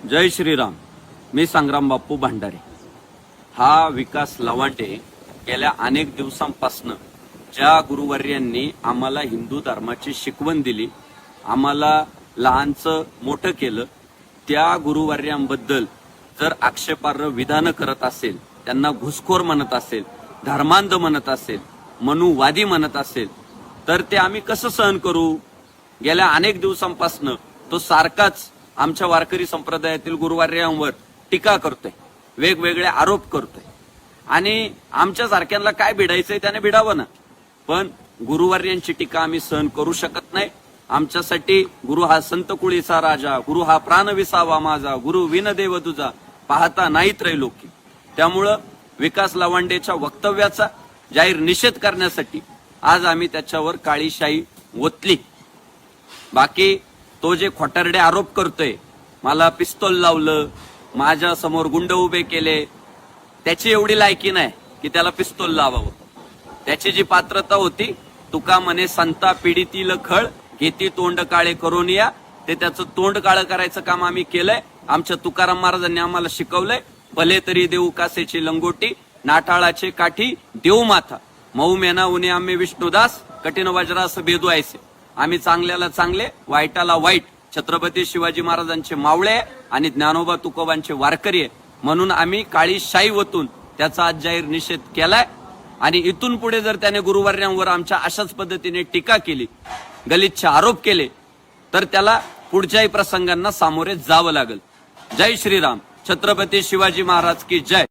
जय श्रीराम. मी संग्राम बाप्पू भंडारे. हा विकास लवांडे गेल्या अनेक दिवसांपासून ज्या गुरुवर्यांनी आम्हाला हिंदू धर्माची शिकवण दिली, आम्हाला लहानचं मोठं केलं, त्या गुरुवर्यांबद्दल जर आक्षेपार्ह विधान करत असेल, त्यांना घुसखोर म्हणत असेल, धर्मांध म्हणत असेल, मनुवादी म्हणत असेल, तर ते आम्ही कसं सहन करू? गेल्या अनेक दिवसांपासून तो सारखाच आमच्या वारकरी संप्रदायातील गुरुवर्यांवर टीका करतोय, वेगवेगळे आरोप करतोय. आणि आमच्या सारख्यांना काय भिडायचंय त्याने भिडावं ना, पण गुरुवर्यांची टीका आम्ही सहन करू शकत नाही. आमच्यासाठी गुरु हा संत कुळीचा राजा, गुरु हा प्राण विसावा माझा, गुरु विन देव तुझा, पाहता नाही त्रैलोकी. त्यामुळं विकास लवांडेच्या वक्तव्याचा जाहीर निषेध करण्यासाठी आज आम्ही त्याच्यावर काळी शाई ओतली. बाकी तो जे खोटारडे आरोप करतोय, मला पिस्तोल लावलं, माझ्या समोर गुंड उभे केले, त्याची एवढी लायकी नाही की त्याला पिस्तोल लावावं. त्याची जी पात्रता होती, तुका म्हणे संता पीडितील खळ घेती तोंड काळे करून या, ते त्याचं तोंड काळं करायचं काम आम्ही केलंय. आमच्या तुकाराम महाराजांनी आम्हाला शिकवलंय, भले तरी देऊ कासेची लंगोटी, नाठाळाचे काठी देऊ माथा, मऊ मेना उन्हे आम्ही विष्णुदास, कठीण वज्रास बेदू ऐसे. आम्ही चांगल्याला चांगले, वाईटाला वाईट, छत्रपती शिवाजी महाराजांचे मावळे आणि ज्ञानोबा तुकोबांचे वारकरी आहे म्हणून आम्ही काळी शाई वतून त्याचा आज जाहीर निषेध केलाय. आणि इथून पुढे जर त्याने गुरुवर्यांवर आमच्या अशाच पद्धतीने टीका केली, गलिच्छ आरोप केले, तर त्याला पुढच्याही प्रसंगांना सामोरे जावं लागेल. जय श्रीराम. छत्रपती शिवाजी महाराज की जय.